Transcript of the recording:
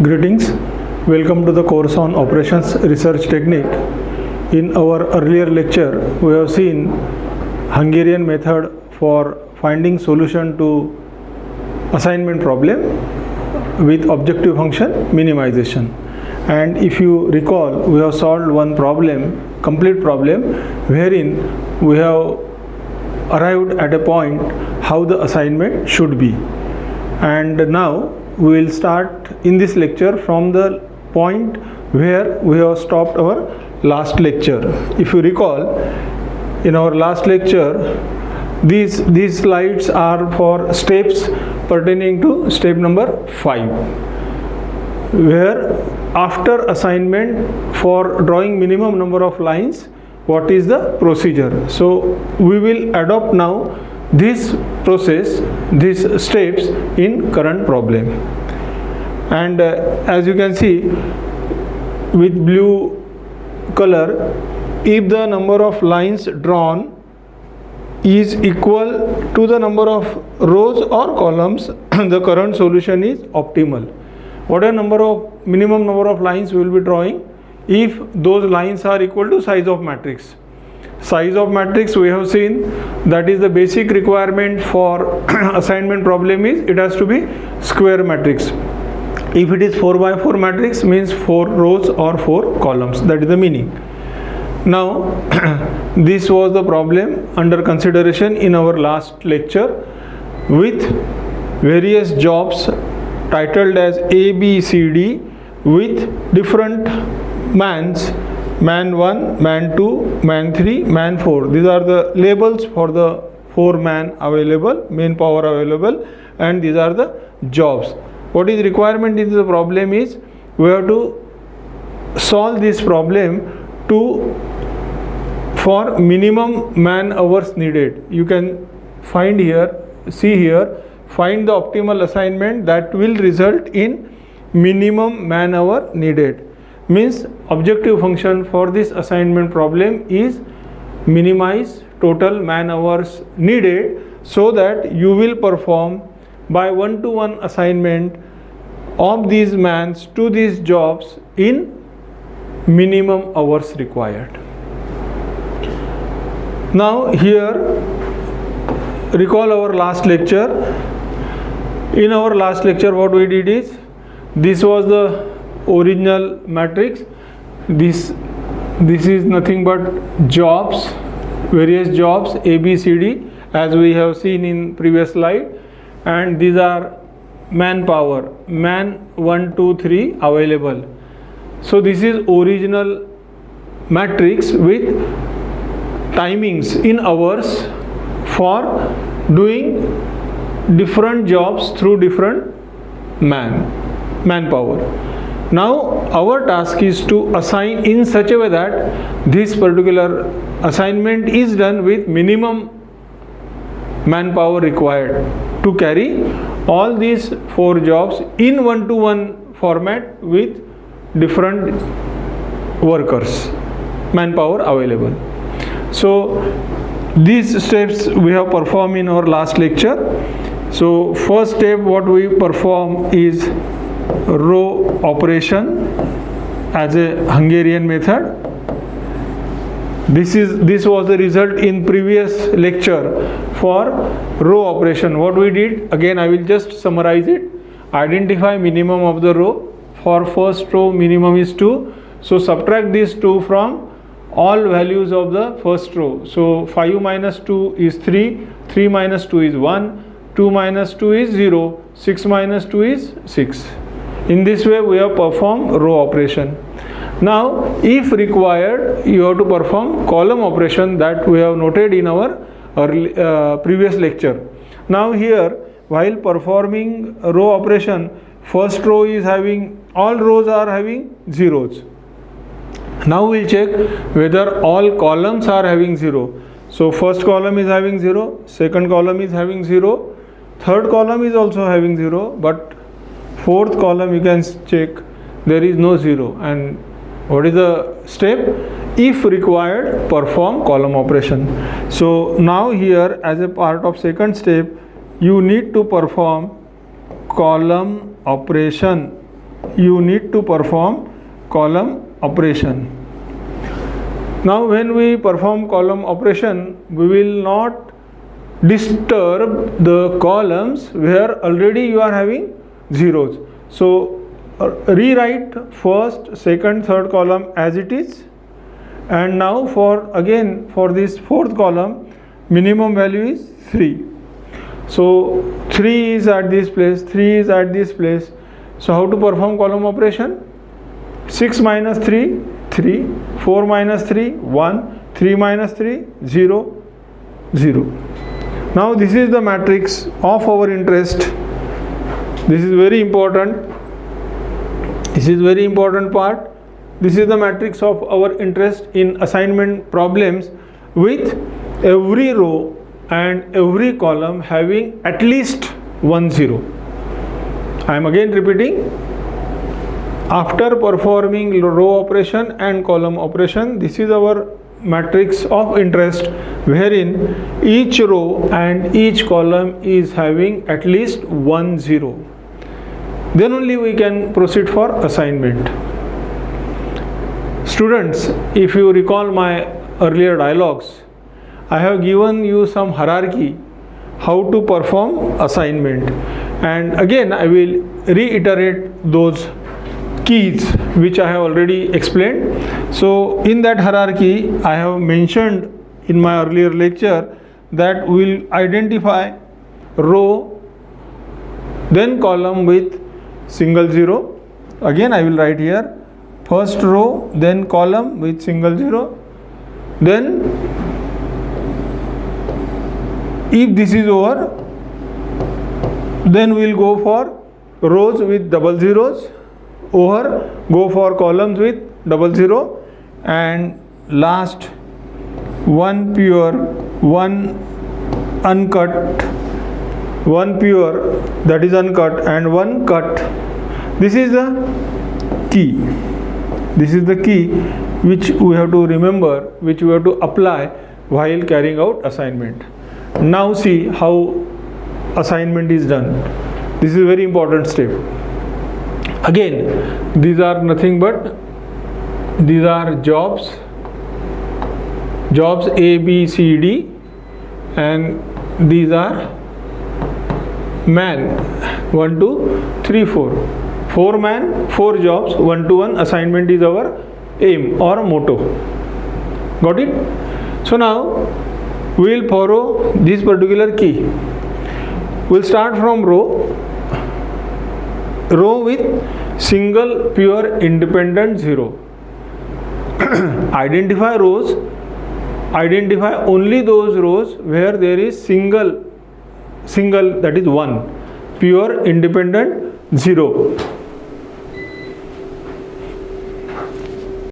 Greetings, welcome to the course on operations research technique. In our earlier lecture, we have seen Hungarian method for finding solution to assignment problem with objective function minimization. And if you recall, we have solved one problem, complete problem, wherein we have arrived at a point how the assignment should be. And now we will start in this lecture from the point where we have stopped our last lecture. If you recall, in our last lecture, these slides are for steps pertaining to step number 5, where after assignment for drawing minimum number of lines, what is the procedure. So we will adopt now this process, these steps in current problem. And as you can see with blue color, if the number of lines drawn is equal to the number of rows or columns, the current solution is optimal. What are minimum number of lines we will be drawing? If those lines are equal to size of matrix. Size of matrix, we have seen, that is the basic requirement for assignment problem is it has to be square matrix. If it is 4 by 4 matrix, means 4 rows or 4 columns. That is the meaning. Now this was the problem under consideration in our last lecture with various jobs titled as A, B, C, D with different mans. Man 1, man 2, man 3, man 4. These are the labels for the 4 man available, manpower available, and these are the jobs. What is requirement in the problem is we have to solve this problem for minimum man hours needed. You can find here, see here, find the optimal assignment that will result in minimum man hour needed. Means objective function for this assignment problem is minimize total man hours needed so that you will perform by one-to-one assignment of these mans to these jobs in minimum hours required. Now here recall our last lecture. In our last lecture what we did is, this was the original matrix. This is nothing but jobs, various jobs A, B, C, D, as we have seen in previous slide, and these are manpower, man 1, 2, 3 available. So this is original matrix with timings in hours for doing different jobs through different manpower. Now our task is to assign in such a way that this particular assignment is done with minimum manpower required to carry all these 4 jobs in one-to-one format with different workers, manpower available. So these steps we have performed in our last lecture. So first step what we perform is row operation as a Hungarian method. This was the result in previous lecture for row operation. What we did, again I will just summarize it. Identify minimum of the row. For first row minimum is 2. So subtract these 2 from all values of the first row. So 5 minus 2 is 3, 3 minus 2 is 1, 2 minus 2 is 0, 6 minus 2 is 6. In this way we have performed row operation. Now if required, you have to perform column operation that we have noted in our previous lecture. Now here, while performing row operation, first row is having, all rows are having zeros. Now we'll check whether all columns are having 0. So first column is having 0, second column is having 0, third column is also having 0, but fourth column you can check there is no 0. And what is the step? If required, perform column operation. So now here as a part of second step, you need to perform column operation you need to perform column operation. Now when we perform column operation, we will not disturb the columns where already you are having zeros. So rewrite first, second, third column as it is, and now for this fourth column, minimum value is 3. So 3 is at this place, 3 is at this place. So how to perform column operation? 6 minus 3, 3, 4 minus 3, 1, 3 minus 3, 0, 0. Now this is the matrix of our interest. This is very important. This is very important part. This is the matrix of our interest in assignment problems with every row and every column having at least 1 0. I am again repeating. After performing row operation and column operation, this is our matrix of interest wherein each row and each column is having at least 1 0. Then only we can proceed for assignment. Students, if you recall my earlier dialogues, I have given you some hierarchy how to perform assignment, and again I will reiterate those keys which I have already explained. So in that hierarchy I have mentioned in my earlier lecture that we will identify row, then column with single 0. Again I will write here first row, then column with single 0. Then if this is over, then we will go for rows with double zeros, or go for columns with double 0, and last one pure, one uncut, one pure that is uncut, and one cut. This is the key. This is the key which we have to remember, which we have to apply while carrying out assignment. Now see how assignment is done. This is a very important step. Again, these are nothing but these are jobs A, B, C, D, and these are man 1, 2, 3, 4. 4 man, 4 jobs, 1 to 1 assignment is our aim or motto. Got it? So now we will follow this particular key. We will start from row with single pure independent 0. Identify rows, identify only those rows where there is single that is 1, pure independent 0.